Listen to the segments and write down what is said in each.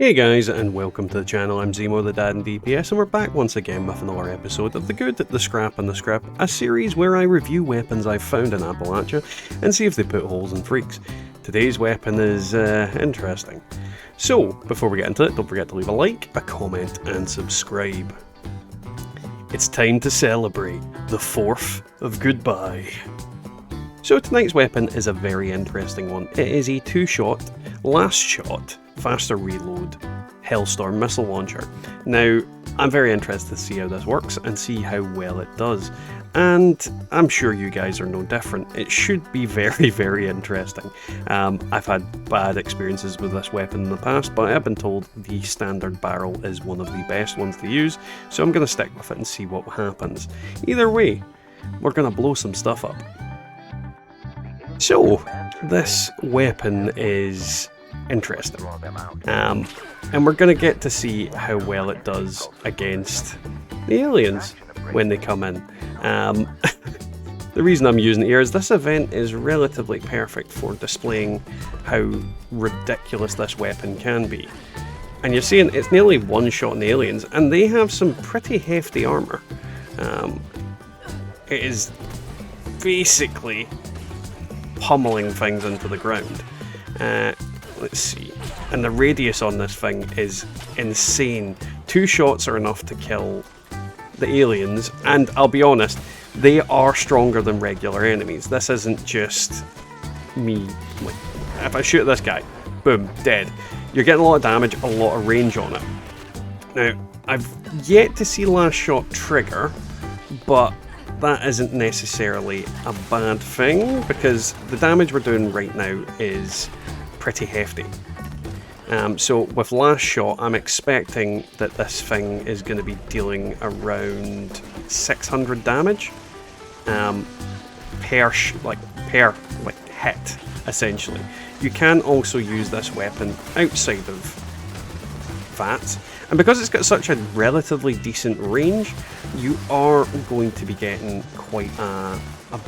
Hey guys, and welcome to the channel. I'm Zemo the Dad in DPS, and we're back once again with another episode of The Good, the Scrap and the Scrip, a series where I review weapons I've found in Appalachia and see if they put holes in freaks. Today's weapon is interesting. So, before we get into it, don't forget to leave a like, a comment, and subscribe. It's time to celebrate the 4th of Goodbye. So tonight's weapon is a very interesting one. It is a 2-shot, last shot, faster reload, Hellstorm missile launcher. Now, I'm very interested to see how this works and see how well it does. And I'm sure you guys are no different. It should be very, very interesting. I've had bad experiences with this weapon in the past, but I've been told the standard barrel is one of the best ones to use, so I'm going to stick with it and see what happens. Either way, we're going to blow some stuff up. So, this weapon is interesting, and we're going to get to see how well it does against the aliens when they come in. The reason I'm using it here is this event is relatively perfect for displaying how ridiculous this weapon can be. And you're seeing it's nearly one shot on the aliens, and they have some pretty hefty armour. It is basically pummeling things into the ground. Let's see. And the radius on this thing is insane. 2 shots are enough to kill the aliens, and I'll be honest, they are stronger than regular enemies. This isn't just me. Like, if I shoot this guy, boom, dead. You're getting a lot of damage, a lot of range on it. Now, I've yet to see last shot trigger, but that isn't necessarily a bad thing, because the damage we're doing right now is pretty hefty. So with last shot, I'm expecting that this thing is going to be dealing around 600 damage per hit, essentially. You can also use this weapon outside of that, and because it's got such a relatively decent range, you are going to be getting quite a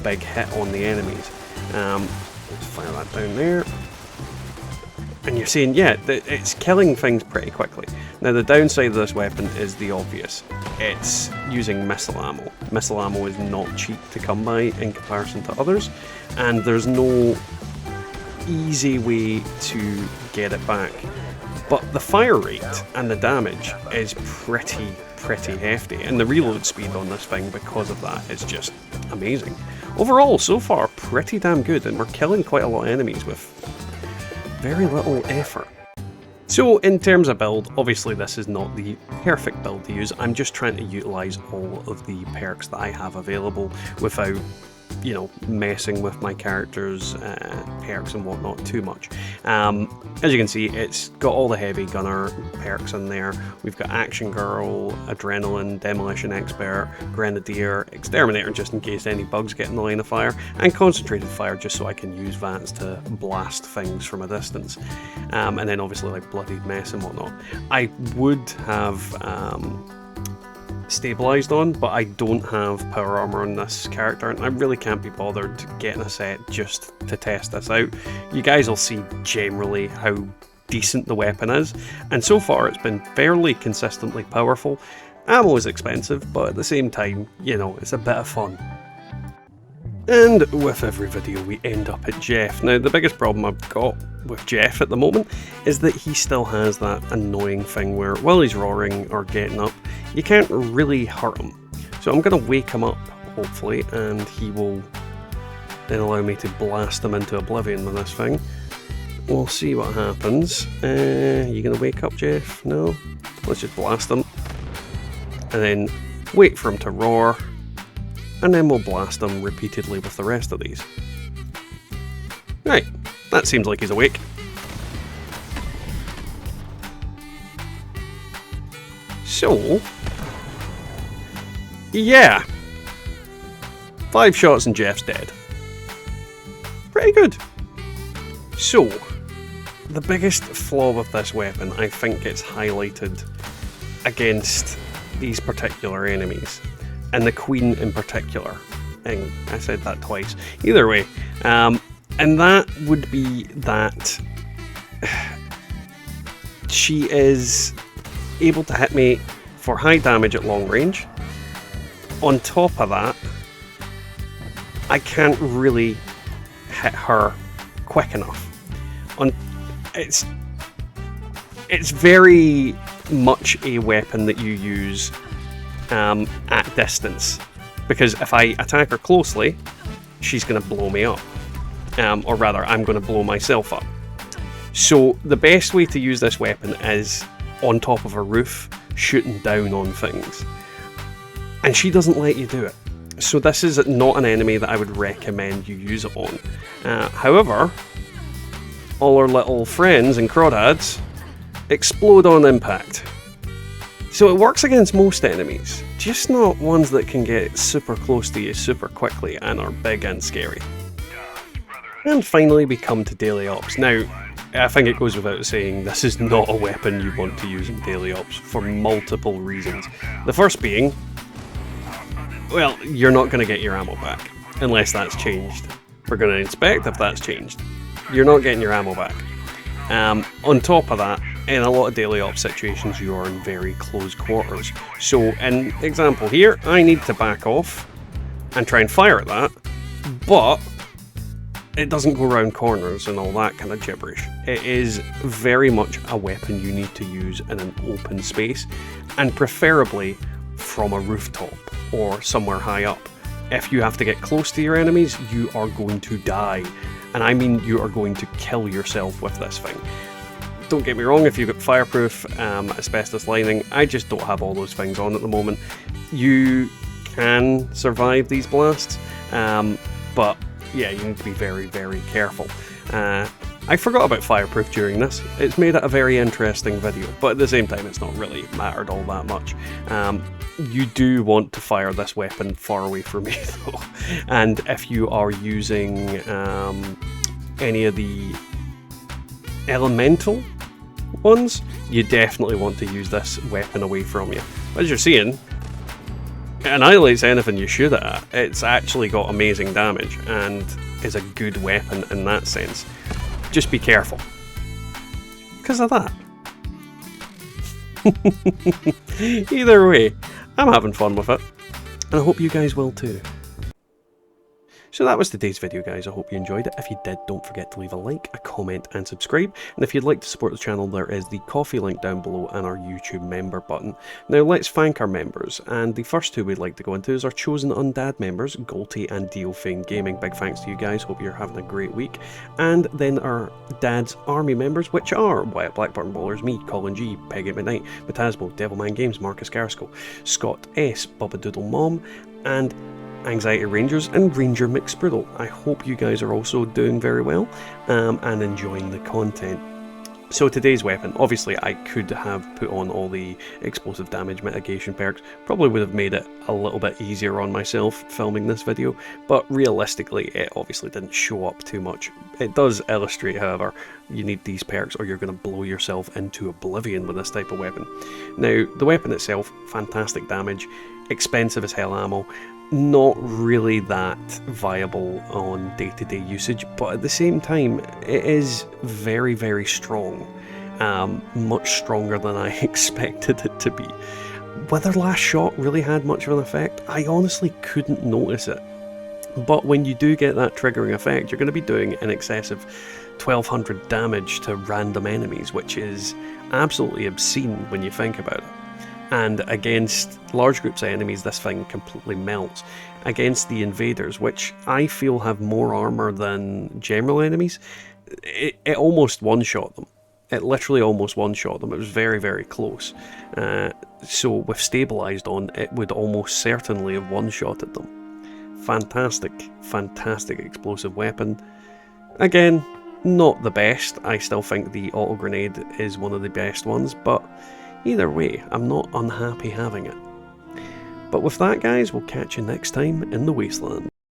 big hit on the enemies. Let's fire that down there. And you're seeing, yeah, it's killing things pretty quickly. Now, the downside of this weapon is the obvious. It's using missile ammo. Missile ammo is not cheap to come by in comparison to others, and there's no easy way to get it back. But the fire rate and the damage is pretty hefty, and the reload speed on this thing because of that is just amazing. Overall, so far, pretty damn good, and we're killing quite a lot of enemies with very little effort. So in terms of build, obviously this is not the perfect build to use. I'm just trying to utilise all of the perks that I have available without, you know, messing with my character's perks and whatnot too much. As you can see, it's got all the heavy gunner perks in there. We've got Action Girl, Adrenaline, Demolition Expert, Grenadier, Exterminator just in case any bugs get in the line of fire, and Concentrated Fire just so I can use VATS to blast things from a distance. And then obviously like Bloodied Mess and whatnot. I would have stabilized on, but I don't have power armor on this character, and I really can't be bothered getting a set just to test this out. You guys will see generally how decent the weapon is, and so far it's been fairly consistently powerful. Ammo is expensive, but at the same time, you know, it's a bit of fun. And with every video we end up at Jeff. Now, the biggest problem I've got with Jeff at the moment is that he still has that annoying thing where while he's roaring or getting up, you can't really hurt him. So I'm going to wake him up, hopefully, and he will then allow me to blast him into oblivion with this thing. We'll see what happens. You going to wake up, Jeff? No? Let's just blast him. And then wait for him to roar. And then we'll blast him repeatedly with the rest of these. Right, that seems like he's awake. So, yeah. 5 shots and Jeff's dead. Pretty good. So, the biggest flaw with this weapon, I think it's highlighted against these particular enemies. And the Queen in particular. And I said that twice. Either way. And that would be that she is able to hit me for high damage at long range. On top of that, I can't really hit her quick enough. It's very much a weapon that you use at distance, because if I attack her closely, she's going to blow me up, or rather, I'm going to blow myself up. So the best way to use this weapon is on top of a roof, shooting down on things. And she doesn't let you do it. So this is not an enemy that I would recommend you use it on. However, all our little friends and crawdads explode on impact. So it works against most enemies, just not ones that can get super close to you super quickly and are big and scary. And finally we come to daily ops. Now, I think it goes without saying, this is not a weapon you want to use in daily ops for multiple reasons. The first being, well, you're not going to get your ammo back, unless that's changed. We're going to inspect if that's changed. You're not getting your ammo back. On top of that, in a lot of daily ops situations, you are in very close quarters. So, in example here, I need to back off and try and fire at that, but it doesn't go around corners and all that kind of gibberish. It is very much a weapon you need to use in an open space, and preferably from a rooftop or somewhere high up. If you have to get close to your enemies, you are going to die. And I mean, you are going to kill yourself with this thing. Don't get me wrong, if you've got fireproof, asbestos lining, I just don't have all those things on at the moment. You can survive these blasts, but yeah, you need to be very, very careful. I forgot about fireproof during this. It's made it a very interesting video, but at the same time, it's not really mattered all that much. You do want to fire this weapon far away from me though, and if you are using any of the elemental ones, you definitely want to use this weapon away from you. As you're seeing, it annihilates anything you shoot it at. It's actually got amazing damage and is a good weapon in that sense. Just be careful because of that. Either way, I'm having fun with it, and I hope you guys will too. So that was today's video, guys. I hope you enjoyed it. If you did, don't forget to leave a like, a comment and subscribe. And if you'd like to support the channel, there is the Ko-fi link down below and our YouTube member button. Now let's thank our members, and the first two we'd like to go into is our chosen Undead members, Golty and Diofane Gaming. Big thanks to you guys, hope you're having a great week. And then our Dad's Army members, which are Wyatt Blackburn Bowlers, me, Colin G, Peggy McKnight, Matasmo, Devilman Games, Marcus Garskel, Scott S, Bubba Doodle Mom, and Anxiety Rangers and Ranger McSprudle. I hope you guys are also doing very well and enjoying the content. So today's weapon, obviously I could have put on all the explosive damage mitigation perks, probably would have made it a little bit easier on myself filming this video, but realistically it obviously didn't show up too much. It does illustrate, however, you need these perks or you're going to blow yourself into oblivion with this type of weapon. Now the weapon itself, fantastic damage, expensive as hell ammo, not really that viable on day-to-day usage, but at the same time it is very, very strong, much stronger than I expected it to be. Whether last shot really had much of an effect, I honestly couldn't notice it, but when you do get that triggering effect, you're going to be doing in excess of 1200 damage to random enemies, which is absolutely obscene when you think about it. And against large groups of enemies, this thing completely melts. Against the invaders, which I feel have more armor than general enemies, it almost one-shot them. It literally almost one-shot them. It was very, very close. So with stabilized on, it would almost certainly have one-shotted them. Fantastic, fantastic explosive weapon. Again, not the best. I still think the auto grenade is one of the best ones, but either way, I'm not unhappy having it. But with that, guys, we'll catch you next time in the Wasteland.